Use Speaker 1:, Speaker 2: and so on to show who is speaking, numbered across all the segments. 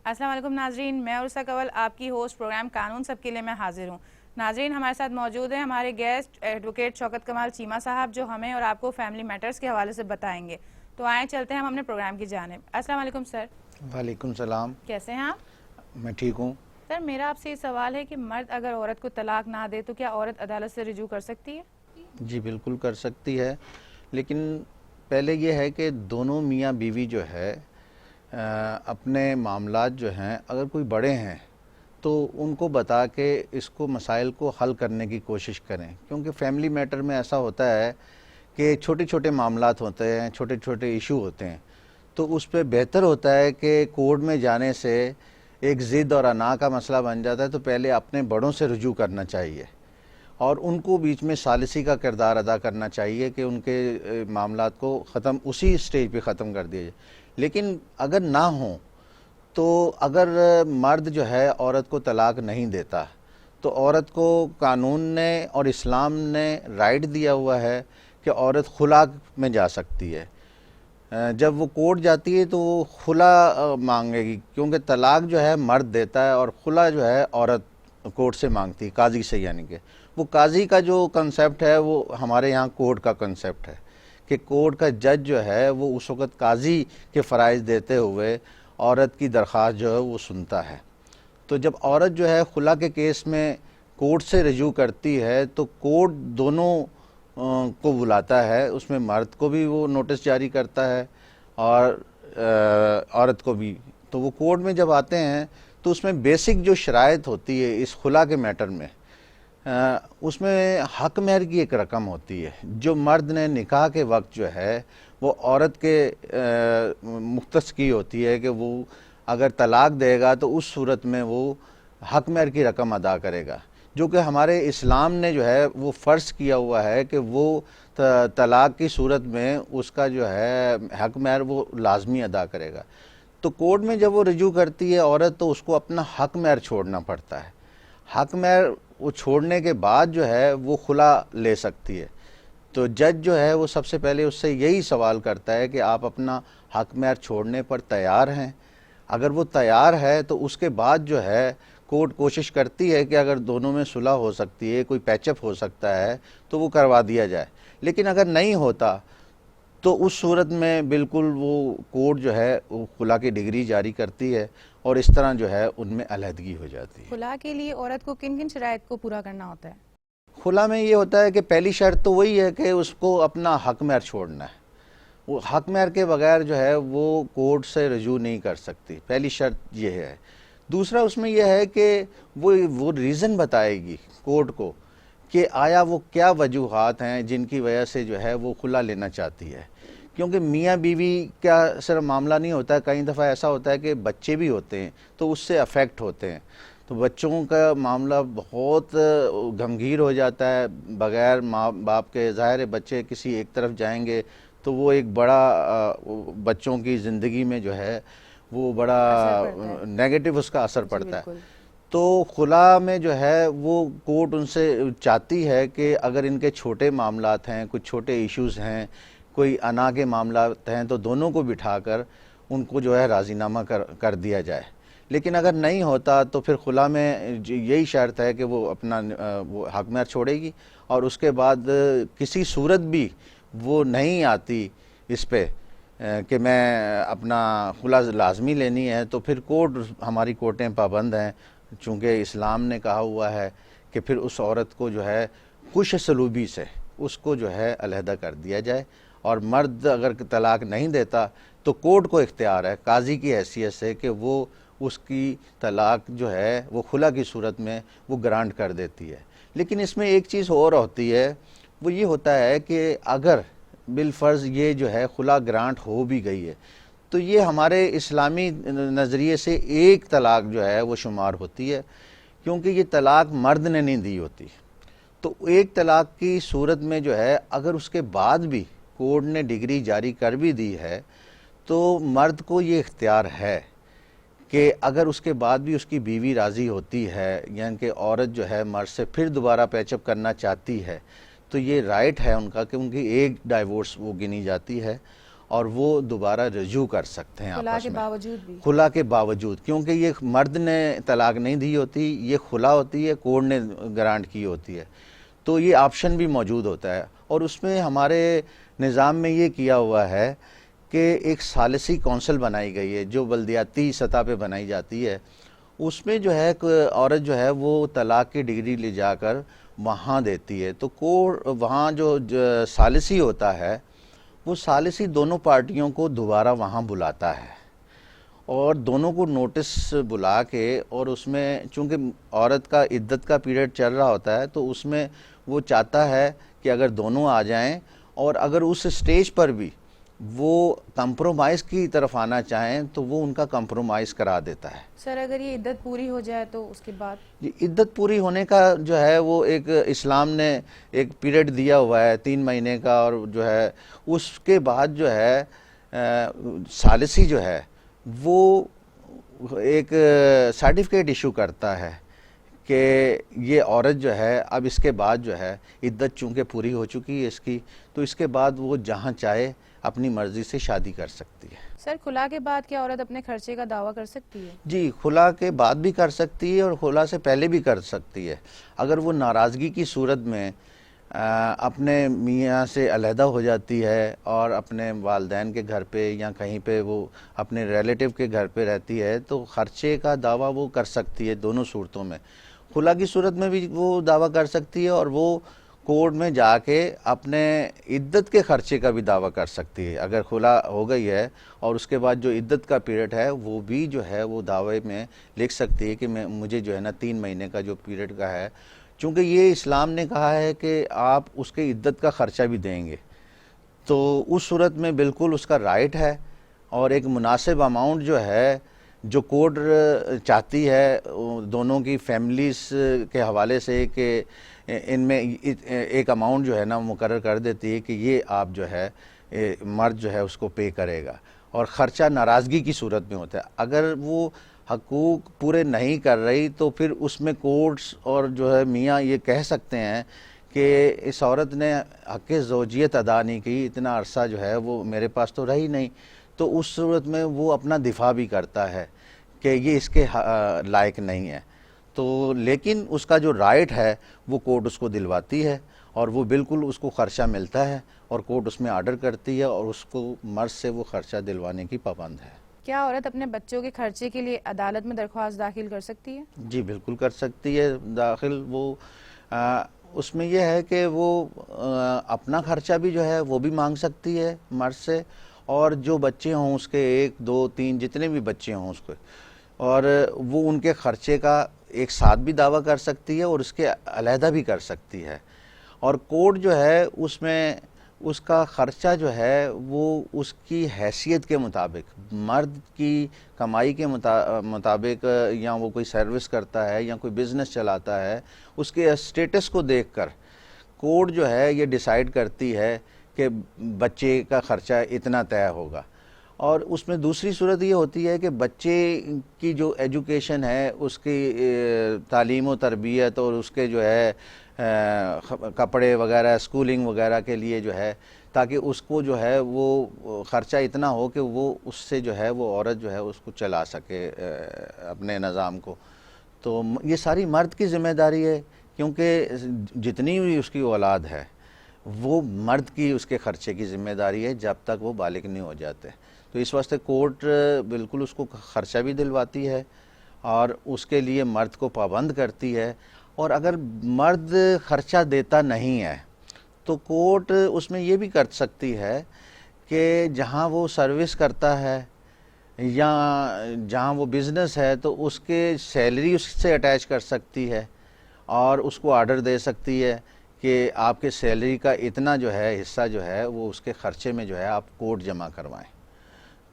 Speaker 1: अस्सलाम वालेकुम नाजरीन, मैं उर्सा कंवल आपकी होस्ट प्रोग्राम कानून सबके लिए मैं हाजिर हूँ। नाजरीन, हमारे साथ मौजूद हैं हमारे गेस्ट एडवोकेट शौकत कमाल चीमा साहब, जो हमें और आपको फैमिली मैटर्स के हवाले से बताएंगे। तो आए चलते हैं हम अपने प्रोग्राम की जानिब। अस्सलाम वालेकुम सर।
Speaker 2: वालेकुम सलाम।
Speaker 1: कैसे हैं आप?
Speaker 2: मैं ठीक हूँ।
Speaker 1: सर, मेरा आपसे ये सवाल है कि मर्द अगर औरत को तलाक ना दे तो क्या औरत अदालत से रिजू कर सकती है?
Speaker 2: जी बिल्कुल कर सकती है, लेकिन पहले ये है कि दोनों मियाँ बीवी जो है अपने मामलात जो हैं, अगर कोई बड़े हैं तो उनको बता के इसको मसाइल को हल करने की कोशिश करें, क्योंकि फैमिली मैटर में ऐसा होता है कि छोटे छोटे मामलात होते हैं, छोटे छोटे इशू होते हैं। तो उस पे बेहतर होता है कि कोर्ट में जाने से एक ज़िद और अना का मसला बन जाता है, तो पहले अपने बड़ों से रुजू करना चाहिए और उनको बीच में सालिसी का किरदार अदा करना चाहिए कि उनके मामलात को ख़त्म उसी स्टेज पे ख़त्म कर दिया जाए। लेकिन अगर ना हो तो अगर मर्द जो है औरत को तलाक नहीं देता तो औरत को कानून ने और इस्लाम ने राइट दिया हुआ है कि औरत खुला में जा सकती है। जब वो कोर्ट जाती है तो वो खुला मांगेगी, क्योंकि तलाक जो है मर्द देता है और खुला जो है औरत कोर्ट से मांगती है, काजी से। यानी कि वो काजी का जो कंसेप्ट है वो हमारे यहाँ कोर्ट का कंसेप्ट है कि कोर्ट का जज जो है वो उस वक़्त काजी के फ़राइज़ देते हुए औरत की दरख्वास्त जो है वो सुनता है। तो जब औरत जो है खुला के केस में कोर्ट से रजू करती है तो कोर्ट दोनों को बुलाता है, उसमें मर्द को भी वो नोटिस जारी करता है और औरत को भी। तो वो कोर्ट में जब आते हैं तो उसमें बेसिक जो शराइत होती है इस खुला के मैटर में, उसमें हक महर की एक रकम होती है जो मर्द ने निकाह के वक्त जो है वो औरत के मुख्तस की होती है कि वो अगर तलाक देगा तो उस सूरत में वो हक महर की रकम अदा करेगा, जो कि हमारे इस्लाम ने जो है वो फ़र्ज़ किया हुआ है कि वो तलाक की सूरत में उसका जो है हक महर वो लाजमी अदा करेगा। तो कोर्ट में जब वो रिजू करती है औरत तो उसको अपना हक महर छोड़ना पड़ता है। हक महर वो छोड़ने के बाद जो है वो खुला ले सकती है। तो जज जो है वो सबसे पहले उससे यही सवाल करता है कि आप अपना हक महर छोड़ने पर तैयार हैं। अगर वो तैयार है तो उसके बाद जो है कोर्ट कोशिश करती है कि अगर दोनों में सुलह हो सकती है, कोई पैचअप हो सकता है तो वो करवा दिया जाए। लेकिन अगर नहीं होता तो उस सूरत में बिल्कुल वो कोर्ट जो है वो खुला की डिग्री जारी करती है और इस तरह जो है उनमें अलहदगी हो जाती है।
Speaker 1: खुला के लिए औरत को किन किन शराइत को पूरा करना होता है?
Speaker 2: खुला में ये होता है कि पहली शर्त तो वही है कि उसको अपना हक महर छोड़ना है। वो हक महर के बगैर जो है वो कोर्ट से रजू नहीं कर सकती, पहली शर्त ये है। दूसरा उसमें यह है कि वो रीज़न बताएगी कोर्ट को कि आया वो क्या वजूहात हैं जिनकी वजह से जो है वो खुला लेना चाहती है। क्योंकि मियाँ बीवी का सिर्फ मामला नहीं होता है, कई दफ़ा ऐसा होता है कि बच्चे भी होते हैं तो उससे अफेक्ट होते हैं। तो बच्चों का मामला बहुत गंभीर हो जाता है, बग़ैर माँ बाप के। ज़ाहिर है बच्चे किसी एक तरफ जाएंगे तो वो एक बड़ा बच्चों की ज़िंदगी में जो है वो बड़ा नेगेटिव उसका असर पड़ता है। तो खुला में जो है वो कोर्ट उनसे चाहती है कि अगर इनके छोटे मामलात हैं, कुछ छोटे इश्यूज़ हैं, कोई अना के मामलात हैं, तो दोनों को बिठाकर उनको जो है राज़ीनामा कर दिया जाए। लेकिन अगर नहीं होता तो फिर खुला में यही शर्त है कि वो अपना वो हक महर छोड़ेगी और उसके बाद किसी सूरत भी वो नहीं आती इस पे कि मैं अपना खुला लाजमी लेनी है, तो फिर कोर्ट, हमारी कोर्टें पाबंद हैं, चूँकि इस्लाम ने कहा हुआ है कि फिर उस औरत को जो है खुश सलूबी से उसको जो है अलहदा कर दिया जाए। और मर्द अगर तलाक नहीं देता तो कोर्ट को इख्तियार है काजी की हैसियत से कि वो उसकी तलाक जो है वो खुला की सूरत में वो ग्रांट कर देती है। लेकिन इसमें एक चीज़ और होती है, वो ये होता है कि अगर बिलफ़र्ज़ ये जो है खुला ग्रांट हो भी गई है तो ये हमारे इस्लामी नज़रिए से एक तलाक जो है वो शुमार होती है, क्योंकि ये तलाक मर्द ने नहीं दी होती। तो एक तलाक की सूरत में जो है अगर उसके बाद भी कोर्ट ने डिग्री जारी कर भी दी है तो मर्द को ये इख्तियार है कि अगर उसके बाद भी उसकी बीवी राज़ी होती है, यानी कि औरत जो है मर्द से फिर दोबारा पैचअप करना चाहती है, तो ये राइट है उनका कि उनकी एक डाइवोर्स वो गिनी जाती है और वो दोबारा रजू कर सकते हैं
Speaker 1: खुला
Speaker 2: आपस
Speaker 1: के
Speaker 2: में,
Speaker 1: बावजूद भी।
Speaker 2: खुला के बावजूद, क्योंकि ये मर्द ने तलाक नहीं दी होती, ये खुला होती है, कोर्ट ने ग्रांट की होती है, तो ये ऑप्शन भी मौजूद होता है। और उसमें हमारे निज़ाम में ये किया हुआ है कि एक सालिसी कौंसिल बनाई गई है जो बल्दियाती सतह पे बनाई जाती है। उसमें जो है औरत जो है वो तलाक की डिग्री ले जाकर वहाँ देती है, तो कोर्ट वहाँ जो सालिसी होता है वो सालिसी दोनों पार्टियों को दोबारा वहाँ बुलाता है और दोनों को नोटिस बुला के, और उसमें चूंकि औरत का इद्दत का पीरियड चल रहा होता है तो उसमें वो चाहता है कि अगर दोनों आ जाएं, और अगर उस स्टेज पर भी वो कंप्रोमाइज़ की तरफ आना चाहें तो वो उनका कंप्रोमाइज़ करा देता है।
Speaker 1: सर अगर ये इद्दत पूरी हो जाए तो उसके बाद?
Speaker 2: ये इद्दत पूरी होने का जो है वो एक इस्लाम ने एक पीरियड दिया हुआ है 3 महीने का, और जो है उसके बाद जो है सालिसी जो है वो एक सर्टिफिकेट इशू करता है कि ये औरत जो है अब इसके बाद जो है इद्दत चूँकि पूरी हो चुकी है इसकी, तो इसके बाद वो जहाँ चाहे अपनी मर्जी से शादी कर सकती है।
Speaker 1: सर खुला के बाद क्या औरत अपने खर्चे का दावा कर सकती है?
Speaker 2: जी, खुला के बाद भी कर सकती है और खुला से पहले भी कर सकती है। अगर वो नाराज़गी की सूरत में अपने मियाँ से अलहदा हो जाती है और अपने वालिदैन के घर पे या कहीं पे वो अपने रिलेटिव के घर पे रहती है तो ख़र्चे का दावा वो कर सकती है दोनों सूरतों में। खुला की सूरत में भी वो दावा कर सकती है और वो कोर्ट में जाके अपने इद्दत के ख़र्चे का भी दावा कर सकती है। अगर खुला हो गई है और उसके बाद जो इद्दत का पीरियड है वो भी जो है वो दावे में लिख सकती है कि मुझे जो है ना 3 महीने का जो पीरियड का है, चूँकि ये इस्लाम ने कहा है कि आप उसके इद्दत का ख़र्चा भी देंगे, तो उस सूरत में बिल्कुल उसका राइट है। और एक मुनासिब अमाउंट जो है जो कोर्ट चाहती है दोनों की फैमिलीज़ के हवाले से कि इनमें एक अमाउंट जो है ना मुकर्रर कर देती है कि ये आप जो है मर्द जो है उसको पे करेगा, और ख़र्चा नाराज़गी की सूरत में होता है। अगर वो हकूक़ पूरे नहीं कर रही तो फिर उसमें कोर्ट्स और जो है मियाँ ये कह सकते हैं कि इस औरत ने हक़ ज़ौजियत अदा नहीं की, इतना अरसा जो है वो मेरे पास तो रही नहीं, तो उस सूरत में वो अपना दिफा भी करता है कि ये इसके लायक नहीं है। तो लेकिन उसका जो राइट है वो कोर्ट उसको दिलवाती है और वो बिल्कुल उसको ख़र्चा मिलता है और कोर्ट उसमें आर्डर करती है और उसको मर्द से वो ख़र्चा दिलवाने की पाबंद है।
Speaker 1: क्या औरत अपने बच्चों के खर्चे के लिए अदालत में दरख्वास्त दाखिल कर सकती है?
Speaker 2: जी बिल्कुल कर सकती है दाखिल। वो उसमें यह है कि वो अपना ख़र्चा भी जो है वो भी मांग सकती है मर्द से, और जो बच्चे हों उसके 1, 2, 3 जितने भी बच्चे हों उसके, और वो उनके ख़र्चे का एक साथ भी दावा कर सकती है और उसके अलहदा भी कर सकती है। और कोर्ट जो है उसमें उसका ख़र्चा जो है वो उसकी हैसियत के मुताबिक, मर्द की कमाई के मुताबिक, या वो कोई सर्विस करता है या कोई बिज़नेस चलाता है, उसके स्टेटस को देखकर कोर्ट जो है ये डिसाइड करती है कि बच्चे का ख़र्चा इतना तय होगा। और उसमें दूसरी सूरत ये होती है कि बच्चे की जो एजुकेशन है उसकी तालीम व तरबियत और उसके जो है कपड़े वगैरह, स्कूलिंग वगैरह के लिए जो है, ताकि उसको जो है वो ख़र्चा इतना हो कि वो उससे जो है वो औरत जो है उसको चला सके अपने निज़ाम को। तो ये सारी मर्द की ज़िम्मेदारी है, क्योंकि जितनी भी उसकी औलाद है वो मर्द की उसके ख़र्चे की ज़िम्मेदारी है जब तक वो बालिग नहीं हो जाते। तो इस वास्ते कोर्ट बिल्कुल उसको ख़र्चा भी दिलवाती है और उसके लिए मर्द को पाबंद करती है। और अगर मर्द ख़र्चा देता नहीं है तो कोर्ट उसमें ये भी कर सकती है कि जहाँ वो सर्विस करता है या जहाँ वो बिज़नेस है तो उसके सैलरी उससे अटैच कर सकती है और उसको आर्डर दे सकती है कि आपके सैलरी का इतना जो है हिस्सा जो है वो उसके ख़र्चे में जो है आप कोर्ट जमा करवाएं।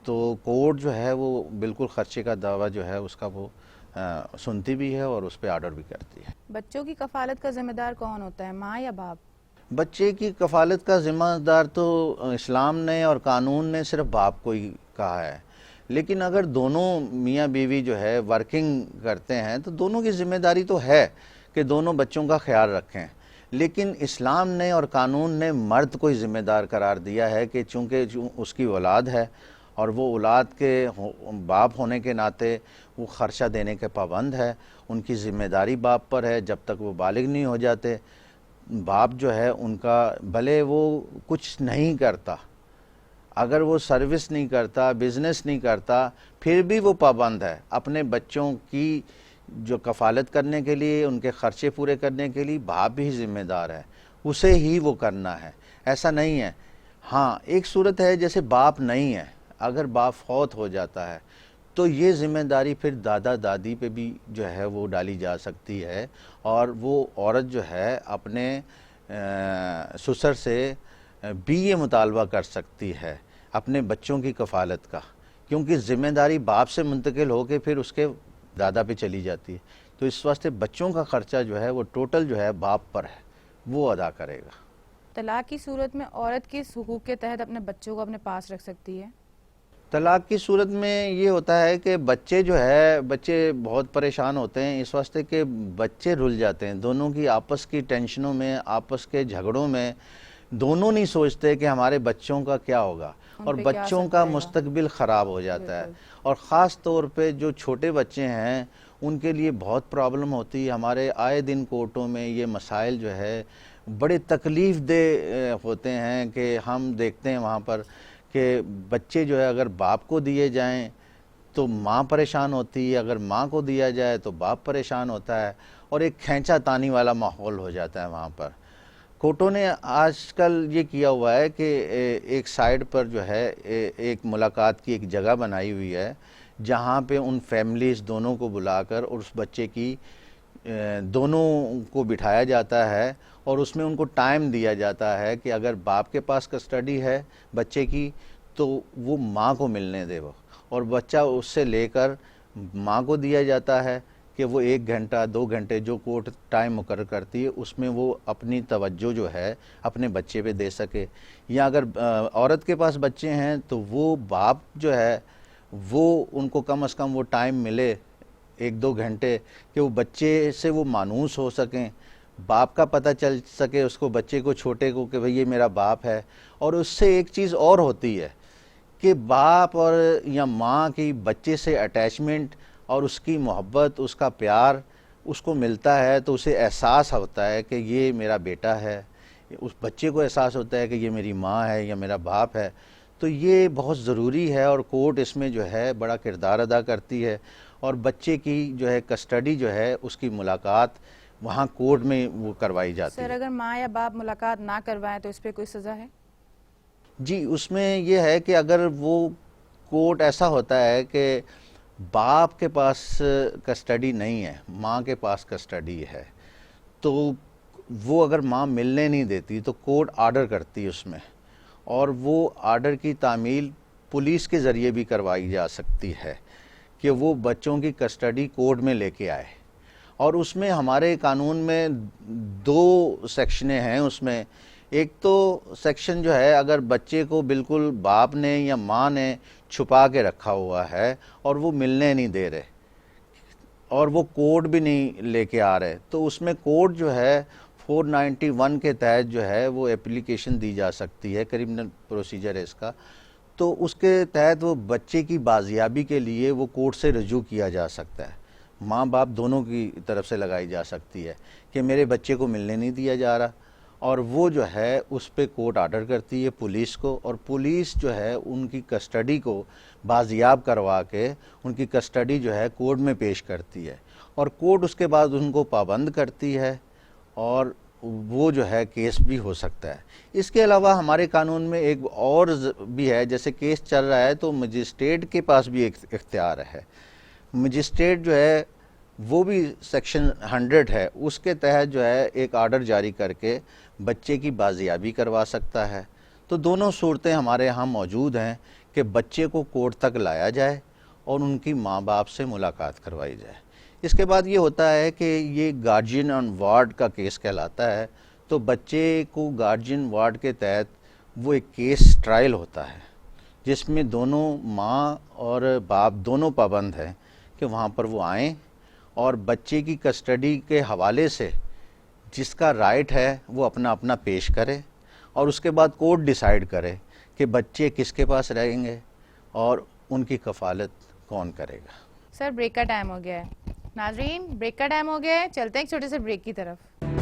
Speaker 2: तो कोर्ट जो है वो बिल्कुल ख़र्चे का दावा जो है उसका वो सुनती भी है और उस पर आर्डर भी करती है।
Speaker 1: बच्चों की कफ़ालत का ज़िम्मेदार कौन होता है, माँ या बाप?
Speaker 2: बच्चे की कफ़ालत का ज़िम्मेदार तो इस्लाम ने और कानून ने सिर्फ बाप को ही कहा है, लेकिन अगर दोनों मियाँ बीवी जो है वर्किंग करते हैं तो दोनों की ज़िम्मेदारी तो है कि दोनों बच्चों का ख्याल रखें। लेकिन इस्लाम ने और कानून ने मर्द को ही ज़िम्मेदार करार दिया है कि चूँकि उसकी औलाद है और वो औलाद के बाप होने के नाते वो ख़र्चा देने के पाबंद है, उनकी ज़िम्मेदारी बाप पर है। जब तक वो बालिग नहीं हो जाते, बाप जो है उनका, भले वो कुछ नहीं करता, अगर वो सर्विस नहीं करता, बिज़नेस नहीं करता, फिर भी वो पाबंद है अपने बच्चों की जो कफ़ालत करने के लिए, उनके ख़र्चे पूरे करने के लिए बाप भी ज़िम्मेदार है, उसे ही वो करना है, ऐसा नहीं है। हाँ, एक सूरत है जैसे बाप नहीं है, अगर बाप फौत हो जाता है तो ये ज़िम्मेदारी फिर दादा दादी पे भी जो है वो डाली जा सकती है, और वो औरत जो है अपने ससुर से भी ये मुतालबा कर सकती है अपने बच्चों की कफ़ालत का, क्योंकि ज़िम्मेदारी बाप से मुंतकिल होकर फिर उसके दादा पे चली जाती है। तो इस वास्ते बच्चों का ख़र्चा जो है वो टोटल जो है बाप पर है, वो अदा करेगा।
Speaker 1: तलाक की सूरत में औरत किस हुकूक के तहत अपने बच्चों को अपने पास रख सकती है?
Speaker 2: तलाक की सूरत में ये होता है कि बच्चे जो है, बच्चे बहुत परेशान होते हैं इस वास्ते कि बच्चे रुल जाते हैं दोनों की आपस की टेंशनों में, आपस के झगड़ों में। दोनों नहीं सोचते कि हमारे बच्चों का क्या होगा, और बच्चों का मुस्तकबिल ख़राब हो जाता है। और ख़ास तौर पे जो छोटे बच्चे हैं उनके लिए बहुत प्रॉब्लम होती है। हमारे आए दिन कोर्टों में ये मसाइल जो है बड़े तकलीफ़ दे होते हैं कि हम देखते हैं वहाँ पर कि बच्चे जो है अगर बाप को दिए जाएं तो माँ परेशान होती है, अगर माँ को दिया जाए तो बाप परेशान होता है, और एक खींचा तानी वाला माहौल हो जाता है वहाँ पर। कोर्टों ने आजकल ये किया हुआ है कि एक साइड पर जो है एक मुलाकात की एक जगह बनाई हुई है, जहाँ पे उन फैमिलीज़ दोनों को बुलाकर और उस बच्चे की दोनों को बिठाया जाता है, और उसमें उनको टाइम दिया जाता है कि अगर बाप के पास कस्टडी है बच्चे की तो वो माँ को मिलने दे वो, और बच्चा उससे लेकर माँ को दिया जाता है कि वो 1 घंटा 2 घंटे जो कोर्ट टाइम मुकर्रर करती है उसमें वो अपनी तवज्जो जो है अपने बच्चे पे दे सके। या अगर औरत के पास बच्चे हैं तो वो बाप जो है वो उनको कम से कम वो टाइम मिले 1-2 घंटे कि वो बच्चे से वो मानूस हो सकें, बाप का पता चल सके उसको, बच्चे को, छोटे को, कि भाई ये मेरा बाप है। और उससे एक चीज़ और होती है कि बाप और या माँ की बच्चे से अटैचमेंट और उसकी मोहब्बत, उसका प्यार उसको मिलता है, तो उसे एहसास होता है कि ये मेरा बेटा है, उस बच्चे को एहसास होता है कि ये मेरी माँ है या मेरा बाप है। तो ये बहुत ज़रूरी है, और कोर्ट इसमें जो है बड़ा किरदार अदा करती है। और बच्चे की जो है कस्टडी जो है उसकी मुलाकात वहाँ कोर्ट में वो करवाई जाती है।
Speaker 1: सर, अगर माँ या बाप मुलाकात ना करवाएं तो इस पर कोई सज़ा है?
Speaker 2: जी, उसमें ये है कि अगर वो कोर्ट ऐसा होता है कि बाप के पास कस्टडी नहीं है, माँ के पास कस्टडी है, तो वो अगर माँ मिलने नहीं देती तो कोर्ट आर्डर करती है उसमें, और वो आर्डर की तामील पुलिस के ज़रिए भी करवाई जा सकती है कि वो बच्चों की कस्टडी कोर्ट में लेके आए। और उसमें हमारे कानून में 2 सेक्शनें हैं उसमें। एक तो सेक्शन जो है अगर बच्चे को बिल्कुल बाप ने या माँ ने छुपा के रखा हुआ है और वो मिलने नहीं दे रहे और वो कोर्ट भी नहीं लेके आ रहे, तो उसमें कोर्ट जो है 491 के तहत जो है वो एप्लीकेशन दी जा सकती है, क्रिमिनल प्रोसीजर है इसका। तो उसके तहत वो बच्चे की बाजियाबी के लिए वो कोर्ट से रजू किया जा सकता है, माँ बाप दोनों की तरफ से लगाई जा सकती है कि मेरे बच्चे को मिलने नहीं दिया जा रहा, और वो जो है उस पर कोर्ट आर्डर करती है पुलिस को, और पुलिस जो है उनकी कस्टडी को बाजियाब करवा के उनकी कस्टडी जो है कोर्ट में पेश करती है, और कोर्ट उसके बाद उनको पाबंद करती है, और वो जो है केस भी हो सकता है। इसके अलावा हमारे कानून में एक और भी है, जैसे केस चल रहा है तो मजिस्ट्रेट के पास भी एक इख्तियार है। मजिस्ट्रेट जो है वो भी सेक्शन 100 है, उसके तहत जो है एक आर्डर जारी करके बच्चे की बाजियाबी करवा सकता है। तो दोनों सूरतें हमारे यहाँ मौजूद हैं कि बच्चे को कोर्ट तक लाया जाए और उनकी माँ बाप से मुलाकात करवाई जाए। इसके बाद ये होता है कि ये गार्जियन ऑन वार्ड का केस कहलाता है, तो बच्चे को गार्जियन वार्ड के तहत वो एक केस ट्रायल होता है जिसमें दोनों माँ और बाप दोनों पाबंद हैं कि वहाँ पर वो आएँ और बच्चे की कस्टडी के हवाले से जिसका राइट है वो अपना अपना पेश करे और उसके बाद कोर्ट डिसाइड करे कि बच्चे किसके पास रहेंगे और उनकी कफालत कौन करेगा।
Speaker 1: सर ब्रेक का टाइम हो गया है। नाजरीन ब्रेक का टाइम हो गया है, चलते हैं एक छोटे से ब्रेक की तरफ।